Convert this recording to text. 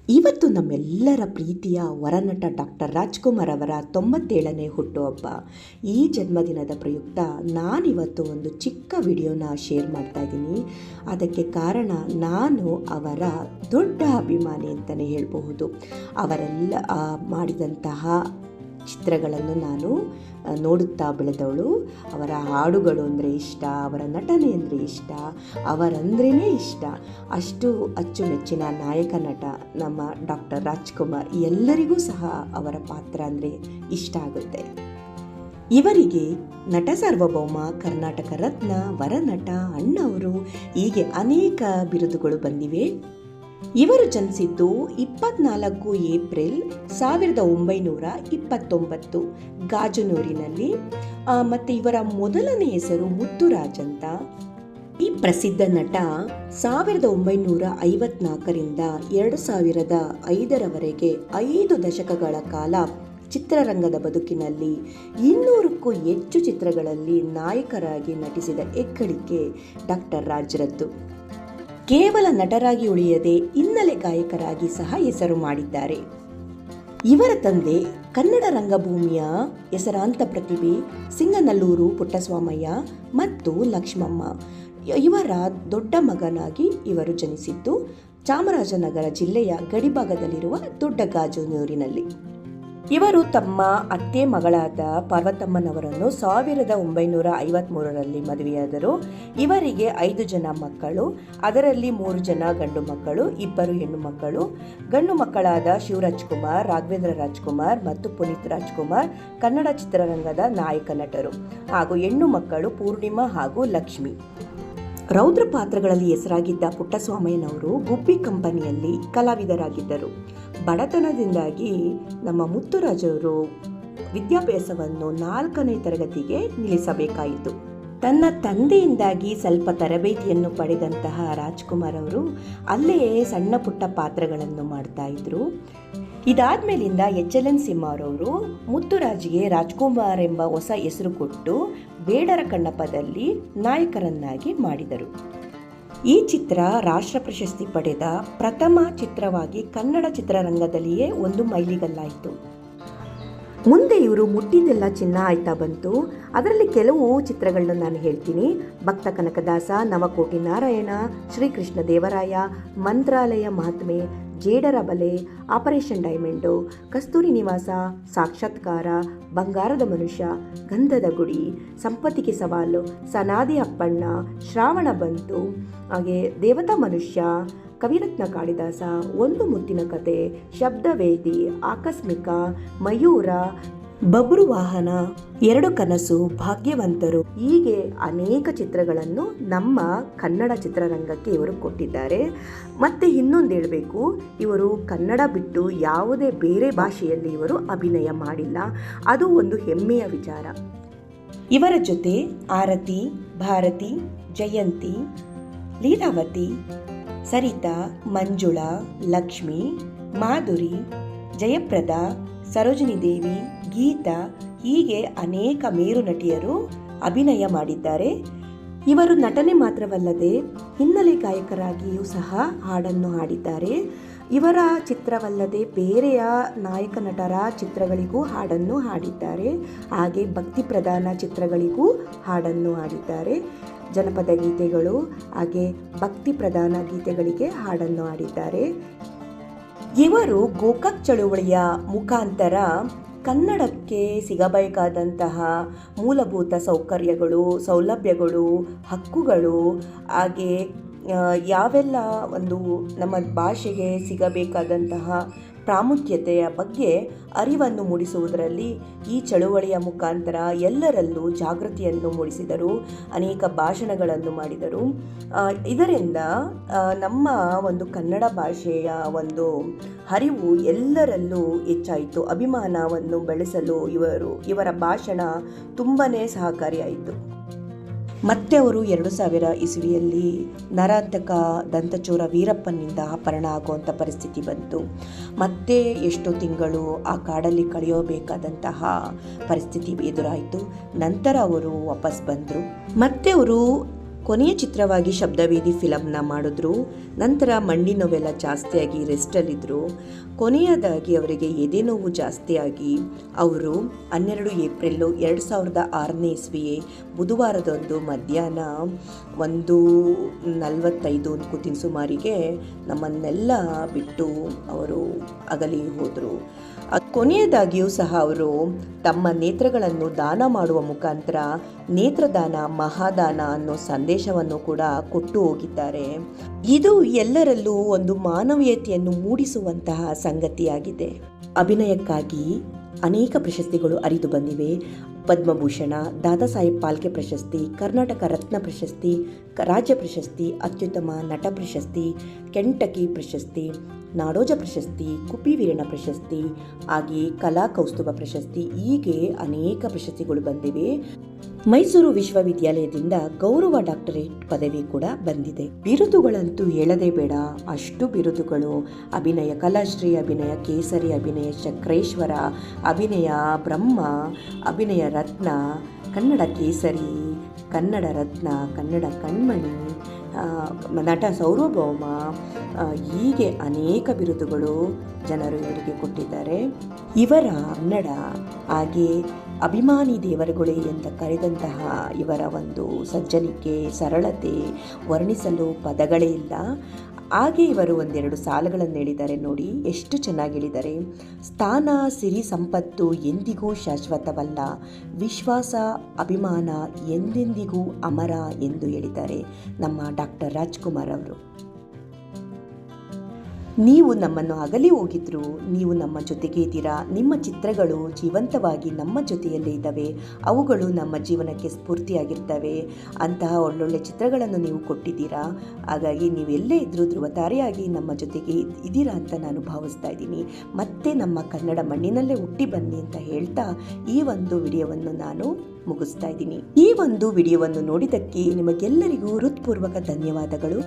ಇವತ್ತು ನಮ್ಮೆಲ್ಲರ ಪ್ರೀತಿಯ ವರನಟ ಡಾಕ್ಟರ್ ರಾಜ್ಕುಮಾರ್ ಅವರ 97ನೇ ಹುಟ್ಟುಹಬ್ಬ. ಈ ಜನ್ಮದಿನದ ಪ್ರಯುಕ್ತ ನಾನಿವತ್ತು ಒಂದು ಚಿಕ್ಕ ವಿಡಿಯೋನ ಶೇರ್ ಮಾಡ್ತಾ ಇದ್ದೀನಿ. ಅದಕ್ಕೆ ಕಾರಣ ನಾನು ಅವರ ದೊಡ್ಡ ಅಭಿಮಾನಿ ಅಂತಲೇ ಹೇಳಬಹುದು. ಅವರೆಲ್ಲ ಮಾಡಿದಂತಹ ಚಿತ್ರಗಳನ್ನು ನಾನು ನೋಡುತ್ತಾ ಬೆಳೆದವಳು. ಅವರ ಹಾಡುಗಳು ಅಂದರೆ ಇಷ್ಟ, ಅವರ ನಟನೆ ಅಂದರೆ ಇಷ್ಟ, ಅವರಂದ್ರೇ ಇಷ್ಟ. ಅಷ್ಟು ಅಚ್ಚುಮೆಚ್ಚಿನ ನಾಯಕ ನಟ ನಮ್ಮ ಡಾಕ್ಟರ್ ರಾಜ್ಕುಮಾರ್. ಎಲ್ಲರಿಗೂ ಸಹ ಅವರ ಪಾತ್ರ ಅಂದರೆ ಇಷ್ಟ ಆಗುತ್ತೆ. ಇವರಿಗೆ ನಟ ಸಾರ್ವಭೌಮ, ಕರ್ನಾಟಕ ರತ್ನ, ವರನಟ, ಅಣ್ಣವರು ಹೀಗೆ ಅನೇಕ ಬಿರುದುಗಳು ಬಂದಿವೆ. ಇವರು ಜನಿಸಿದ್ದು 24 ಏಪ್ರಿಲ್ 1929 ಗಾಜನೂರಿನಲ್ಲಿ. ಮತ್ತು ಇವರ ಮೊದಲನೇ ಹೆಸರು ಮುತ್ತುರಾಜ್ ಅಂತ. ಈ ಪ್ರಸಿದ್ಧ ನಟ 1954ರಿಂದ 2005ರವರೆಗೆ 5 ದಶಕಗಳ ಕಾಲ ಚಿತ್ರರಂಗದ ಬದುಕಿನಲ್ಲಿ 200ಕ್ಕೂ ಹೆಚ್ಚು ಚಿತ್ರಗಳಲ್ಲಿ ನಾಯಕರಾಗಿ ನಟಿಸಿದ ಹೆಗ್ಗಳಿಕೆ ಡಾಕ್ಟರ್ ರಾಜ್ರದ್ದು. ಕೇವಲ ನಟರಾಗಿ ಉಳಿಯದೆ ಹಿನ್ನೆಲೆ ಗಾಯಕರಾಗಿ ಸಹ ಹೆಸರು ಮಾಡಿದ್ದಾರೆ. ಇವರ ತಂದೆ ಕನ್ನಡ ರಂಗಭೂಮಿಯ ಹೆಸರಾಂತ ಪ್ರತಿಭೆ ಸಿಂಗನಲ್ಲೂರು ಪುಟ್ಟಸ್ವಾಮಯ್ಯ ಮತ್ತು ಲಕ್ಷ್ಮಮ್ಮ. ಇವರ ದೊಡ್ಡ ಮಗನಾಗಿ ಇವರು ಜನಿಸಿದ್ದು ಚಾಮರಾಜನಗರ ಜಿಲ್ಲೆಯ ಗಡಿಭಾಗದಲ್ಲಿರುವ ದೊಡ್ಡ ಗಾಜನೂರಿನಲ್ಲಿ. ಇವರು ತಮ್ಮ ಅತ್ತೆ ಮಗಳಾದ ಪಾರ್ವತಮ್ಮನವರನ್ನು 1953ರಲ್ಲಿ ಮದುವೆಯಾದರು. ಇವರಿಗೆ 5 ಜನ ಮಕ್ಕಳು, ಅದರಲ್ಲಿ 3 ಜನ ಗಂಡು ಮಕ್ಕಳು, 2 ಹೆಣ್ಣು ಮಕ್ಕಳು. ಗಂಡು ಮಕ್ಕಳಾದ ಶಿವರಾಜ್ಕುಮಾರ್, ರಾಘವೇಂದ್ರ ರಾಜ್ಕುಮಾರ್ ಮತ್ತು ಪುನೀತ್ ರಾಜ್ಕುಮಾರ್ ಕನ್ನಡ ಚಿತ್ರರಂಗದ ನಾಯಕ ನಟರು. ಹಾಗೂ ಹೆಣ್ಣು ಮಕ್ಕಳು ಪೂರ್ಣಿಮಾ ಹಾಗೂ ಲಕ್ಷ್ಮಿ. ರೌದ್ರ ಪಾತ್ರಗಳಲ್ಲಿ ಹೆಸರಾಗಿದ್ದ ಪುಟ್ಟಸ್ವಾಮಯ್ಯನವರು ಗುಬ್ಬಿ ಕಂಪನಿಯಲ್ಲಿ ಕಲಾವಿದರಾಗಿದ್ದರು. ಬಡತನದಿಂದಾಗಿ ನಮ್ಮ ಮುತ್ತುರಾಜವರು ವಿದ್ಯಾಭ್ಯಾಸವನ್ನು 4ನೇ ತರಗತಿಗೆ ನಿಲ್ಲಿಸಬೇಕಾಯಿತು. ತನ್ನ ತಂದೆಯಿಂದಾಗಿ ಸ್ವಲ್ಪ ತರಬೇತಿಯನ್ನು ಪಡೆದಂತಹ ರಾಜ್ಕುಮಾರ್ ಅವರು ಅಲ್ಲೇ ಸಣ್ಣ ಪುಟ್ಟ ಪಾತ್ರಗಳನ್ನು ಮಾಡ್ತಾ ಇದ್ರು. ಇದಾದ್ಮೇಲಿಂದ HLN ಸಿಂಹರವರು ಮುತ್ತುರಾಜ್ಗೆ ರಾಜ್ಕುಮಾರ್ ಎಂಬ ಹೊಸ ಹೆಸರು ಕೊಟ್ಟು ಬೇಡರ ಕಣ್ಣಪ್ಪದಲ್ಲಿ ನಾಯಕರನ್ನಾಗಿ ಮಾಡಿದರು. ಈ ಚಿತ್ರ ರಾಷ್ಟ್ರ ಪ್ರಶಸ್ತಿ ಪಡೆದ ಪ್ರಥಮ ಚಿತ್ರವಾಗಿ ಕನ್ನಡ ಚಿತ್ರರಂಗದಲ್ಲಿಯೇ ಒಂದು ಮೈಲಿಗಲ್ಲಾಯಿತು. ಮುಂದೆ ಇವರು ಮುಟ್ಟಿದ್ದೆಲ್ಲ ಚಿನ್ನ ಆಯ್ತಾ ಬಂತು. ಅದರಲ್ಲಿ ಕೆಲವು ಚಿತ್ರಗಳನ್ನ ನಾನು ಹೇಳ್ತೀನಿ. ಭಕ್ತ ಕನಕದಾಸ, ನವಕೋಟಿ ನಾರಾಯಣ, ಶ್ರೀಕೃಷ್ಣ ದೇವರಾಯ, ಮಂತ್ರಾಲಯ ಮಹಾತ್ಮೆ, ಜೇಡರ ಬಲೆ, ಆಪರೇಷನ್ ಡೈಮಂಡು, ಕಸ್ತೂರಿ ನಿವಾಸ, ಸಾಕ್ಷಾತ್ಕಾರ, ಬಂಗಾರದ ಮನುಷ್ಯ, ಗಂಧದ ಗುಡಿ, ಸಂಪತ್ತಿಗೆ ಸವಾಲು, ಸನಾದಿ ಅಪ್ಪಣ್ಣ, ಶ್ರಾವಣ ಬಂತು, ಹಾಗೆ ದೇವತಾ ಮನುಷ್ಯ, ಕವಿರತ್ನ ಕಾಳಿದಾಸ, ಒಂದು ಮುತ್ತಿನ ಕತೆ, ಶಬ್ದವೇದಿ, ಆಕಸ್ಮಿಕ, ಮಯೂರ, ಬಬ್ರು ವಾಹನ, 2 ಕನಸು, ಭಾಗ್ಯವಂತರು, ಹೀಗೆ ಅನೇಕ ಚಿತ್ರಗಳನ್ನು ನಮ್ಮ ಕನ್ನಡ ಚಿತ್ರರಂಗಕ್ಕೆ ಇವರು ಕೊಟ್ಟಿದ್ದಾರೆ. ಮತ್ತು ಇನ್ನೊಂದು ಹೇಳಬೇಕು, ಇವರು ಕನ್ನಡ ಬಿಟ್ಟು ಯಾವುದೇ ಬೇರೆ ಭಾಷೆಯಲ್ಲಿ ಇವರು ಅಭಿನಯ ಮಾಡಿಲ್ಲ. ಅದು ಒಂದು ಹೆಮ್ಮೆಯ ವಿಚಾರ. ಇವರ ಜೊತೆ ಆರತಿ, ಭಾರತಿ, ಜಯಂತಿ, ಲೀಲಾವತಿ, ಸರಿತಾ, ಮಂಜುಳಾ, ಲಕ್ಷ್ಮಿ, ಮಾಧುರಿ, ಜಯಪ್ರದ, ಸರೋಜಿನಿ ದೇವಿ, ಗೀತಾ, ಹೀಗೆ ಅನೇಕ ಮೇರು ನಟಿಯರು ಅಭಿನಯ ಮಾಡಿದ್ದಾರೆ. ಇವರು ನಟನೆ ಮಾತ್ರವಲ್ಲದೆ ಹಿನ್ನೆಲೆ ಗಾಯಕರಾಗಿಯೂ ಸಹ ಹಾಡನ್ನು ಹಾಡಿದ್ದಾರೆ. ಇವರ ಚಿತ್ರವಲ್ಲದೆ ಬೇರೆಯ ನಾಯಕ ನಟರ ಚಿತ್ರಗಳಿಗೂ ಹಾಡನ್ನು ಹಾಡಿದ್ದಾರೆ. ಹಾಗೆ ಭಕ್ತಿ ಪ್ರಧಾನ ಚಿತ್ರಗಳಿಗೂ ಹಾಡನ್ನು ಹಾಡಿದ್ದಾರೆ. ಜನಪದ ಗೀತೆಗಳು ಹಾಗೆ ಭಕ್ತಿ ಪ್ರಧಾನ ಗೀತೆಗಳಿಗೆ ಹಾಡನ್ನು ಹಾಡಿದ್ದಾರೆ. ಇವರು ಗೋಕಾಕ್ ಚಳುವಳಿಯ ಮುಖಾಂತರ ಕನ್ನಡಕ್ಕೆ ಸಿಗಬೇಕಾದಂತಹ ಮೂಲಭೂತ ಸೌಲಭ್ಯಗಳು, ಹಕ್ಕುಗಳು, ಹಾಗೆ ಯಾವೆಲ್ಲ ಒಂದು ನಮ್ಮ ಭಾಷೆಗೆ ಸಿಗಬೇಕಾದಂತಹ ಪ್ರಾಮುಖ್ಯತೆಯ ಬಗ್ಗೆ ಅರಿವನ್ನು ಮೂಡಿಸುವುದರಲ್ಲಿ ಈ ಚಳುವಳಿಯ ಮುಖಾಂತರ ಎಲ್ಲರಲ್ಲೂ ಜಾಗೃತಿಯನ್ನು ಮೂಡಿಸಿದರು. ಅನೇಕ ಭಾಷಣಗಳನ್ನು ಮಾಡಿದರು. ಇದರಿಂದ ನಮ್ಮ ಒಂದು ಕನ್ನಡ ಭಾಷೆಯ ಒಂದು ಅರಿವು ಎಲ್ಲರಲ್ಲೂ ಹೆಚ್ಚಾಯಿತು. ಅಭಿಮಾನವನ್ನು ಬೆಳೆಸಲು ಇವರ ಭಾಷಣ ತುಂಬಾ ಸಹಕಾರಿಯಾಯಿತು. ಮತ್ತೆ ಅವರು 2000 ಇಸವಿಯಲ್ಲಿ ನರಾಂತಕ ದಂತಚೋರ ವೀರಪ್ಪನಿಂದ ಅಪಹರಣ ಆಗುವಂಥ ಪರಿಸ್ಥಿತಿ ಬಂತು. ಮತ್ತೆ ಎಷ್ಟೋ ತಿಂಗಳು ಆ ಕಾಡಲ್ಲಿ ಕಳೆಯಬೇಕಾದಂತಹ ಪರಿಸ್ಥಿತಿ ಎದುರಾಯಿತು. ನಂತರ ಅವರು ವಾಪಸ್ ಬಂದರು. ಮತ್ತೆ ಅವರು ಕೊನೆಯ ಚಿತ್ರವಾಗಿ ಶಬ್ದವೇದಿ ಫಿಲಮ್ನ ಮಾಡಿದ್ರು. ನಂತರ ಮಂಡಿ ನೋವೆಲ್ಲ ಜಾಸ್ತಿಯಾಗಿ ರೆಸ್ಟಲ್ಲಿದ್ದರು. ಕೊನೆಯದಾಗಿ ಅವರಿಗೆ ಎದೆ ನೋವು ಜಾಸ್ತಿಯಾಗಿ ಅವರು 12 ಏಪ್ರಿಲ್ 2006ನೇ ಇಸ್ವಿಯೇ ಬುಧವಾರದಂದು ಮಧ್ಯಾಹ್ನ 1:45 ಕೂತಿನ ಸುಮಾರಿಗೆ ನಮ್ಮನ್ನೆಲ್ಲ ಬಿಟ್ಟು ಅವರು ಅಗಲಿ ಹೋದರು. ಕೊನೆಯದಾಗಿಯೂ ಸಹ ಅವರು ತಮ್ಮ ನೇತ್ರಗಳನ್ನು ದಾನ ಮಾಡುವ ಮುಖಾಂತರ ನೇತ್ರದಾನ ಮಹಾದಾನ ಅನ್ನೋ ಸಂದೇಶವನ್ನು ಕೂಡ ಕೊಟ್ಟು ಹೋಗಿದ್ದಾರೆ. ಇದು ಎಲ್ಲರಲ್ಲೂ ಒಂದು ಮಾನವೀಯತೆಯನ್ನು ಮೂಡಿಸುವಂತಹ ಸಂಗತಿಯಾಗಿದೆ. ಅಭಿನಯಕ್ಕಾಗಿ ಅನೇಕ ಪ್ರಶಸ್ತಿಗಳು ಹರಿದು ಬಂದಿವೆ. ಪದ್ಮಭೂಷಣ, ದಾದಾ ಸಾಹೇಬ್ ಫಾಲ್ಕೆ ಪ್ರಶಸ್ತಿ, ಕರ್ನಾಟಕ ರತ್ನ ಪ್ರಶಸ್ತಿ, ರಾಜ್ಯ ಪ್ರಶಸ್ತಿ, ಅತ್ಯುತ್ತಮ ನಟ ಪ್ರಶಸ್ತಿ, ಕೆಂಟಕಿ ಪ್ರಶಸ್ತಿ, ನಾಡೋಜ ಪ್ರಶಸ್ತಿ, ಕುಪ್ಪಿ ವೀರಣ್ಣ ಪ್ರಶಸ್ತಿ, ಹಾಗೆಯೇ ಕಲಾ ಕೌಸ್ತುಭ ಪ್ರಶಸ್ತಿ, ಹೀಗೆ ಅನೇಕ ಪ್ರಶಸ್ತಿಗಳು ಬಂದಿವೆ. ಮೈಸೂರು ವಿಶ್ವವಿದ್ಯಾಲಯದಿಂದ ಗೌರವ ಡಾಕ್ಟರೇಟ್ ಪದವಿ ಕೂಡ ಬಂದಿದೆ. ಬಿರುದುಗಳಂತೂ ಹೇಳದೇ ಬೇಡ, ಅಷ್ಟು ಬಿರುದುಗಳು. ಅಭಿನಯ ಕಲಾಶ್ರೀ, ಅಭಿನಯ ಕೇಸರಿ, ಅಭಿನಯ ಚಕ್ರೇಶ್ವರ, ಅಭಿನಯ ಬ್ರಹ್ಮ, ಅಭಿನಯ ರತ್ನ, ಕನ್ನಡ ಕೇಸರಿ, ಕನ್ನಡ ರತ್ನ, ಕನ್ನಡ ಕಣ್ಮಣಿ, ನಟ ಸಾರ್ವಭೌಮ, ಹೀಗೆ ಅನೇಕ ಬಿರುದುಗಳು ಜನರು ಇವರಿಗೆ ಕೊಟ್ಟಿದ್ದಾರೆ. ಇವರ ಕನ್ನಡ ಹಾಗೆ ಅಭಿಮಾನಿ ದೇವರುಗಳೇ ಎಂದು ಕರೆದಂತಹ ಇವರ ಒಂದು ಸಜ್ಜನಿಕೆ, ಸರಳತೆ ವರ್ಣಿಸಲು ಪದಗಳೇ ಇಲ್ಲ. ಹಾಗೆ ಇವರು ಒಂದೆರಡು ಸಾಲುಗಳನ್ನು ಹೇಳಿದ್ದಾರೆ ನೋಡಿ, ಎಷ್ಟು ಚೆನ್ನಾಗಿ ಹೇಳಿದ್ದಾರೆ. ಸ್ಥಾನ ಸಿರಿ ಸಂಪತ್ತು ಎಂದಿಗೂ ಶಾಶ್ವತವಲ್ಲ, ವಿಶ್ವಾಸ ಅಭಿಮಾನ ಎಂದೆಂದಿಗೂ ಅಮರ ಎಂದು ಹೇಳಿದ್ದಾರೆ ನಮ್ಮ ಡಾಕ್ಟರ್ ರಾಜ್ಕುಮಾರ್ ಅವರು. ನೀವು ನಮ್ಮನ್ನು ಅಗಲಿ ಹೋಗಿದ್ರು, ನೀವು ನಮ್ಮ ಜೊತೆಗೆ ಇದ್ದೀರಾ. ನಿಮ್ಮ ಚಿತ್ರಗಳು ಜೀವಂತವಾಗಿ ನಮ್ಮ ಜೊತೆಯಲ್ಲೇ ಇದ್ದಾವೆ, ಅವುಗಳು ನಮ್ಮ ಜೀವನಕ್ಕೆ ಸ್ಫೂರ್ತಿಯಾಗಿರ್ತವೆ. ಅಂತಹ ಒಳ್ಳೊಳ್ಳೆ ಚಿತ್ರಗಳನ್ನು ನೀವು ಕೊಟ್ಟಿದ್ದೀರಾ. ಹಾಗಾಗಿ ನೀವೆಲ್ಲೇ ಇದ್ದರೂ ಧ್ರುವತಾರೆಯಾಗಿ ನಮ್ಮ ಜೊತೆಗೆ ಇದ್ದೀರಾ ಅಂತ ನಾನು ಭಾವಿಸ್ತಾ ಇದ್ದೀನಿ. ಮತ್ತೆ ನಮ್ಮ ಕನ್ನಡ ಮಣ್ಣಿನಲ್ಲೇ ಹುಟ್ಟಿ ಬನ್ನಿ ಅಂತ ಹೇಳ್ತಾ ಈ ಒಂದು ವಿಡಿಯೋವನ್ನು ನಾನು ಮುಗಿಸ್ತಾ ಇದ್ದೀನಿ. ಈ ಒಂದು ವಿಡಿಯೋವನ್ನು ನೋಡಿದ್ದಕ್ಕೆ ನಿಮಗೆಲ್ಲರಿಗೂ ಹೃತ್ಪೂರ್ವಕ ಧನ್ಯವಾದಗಳು.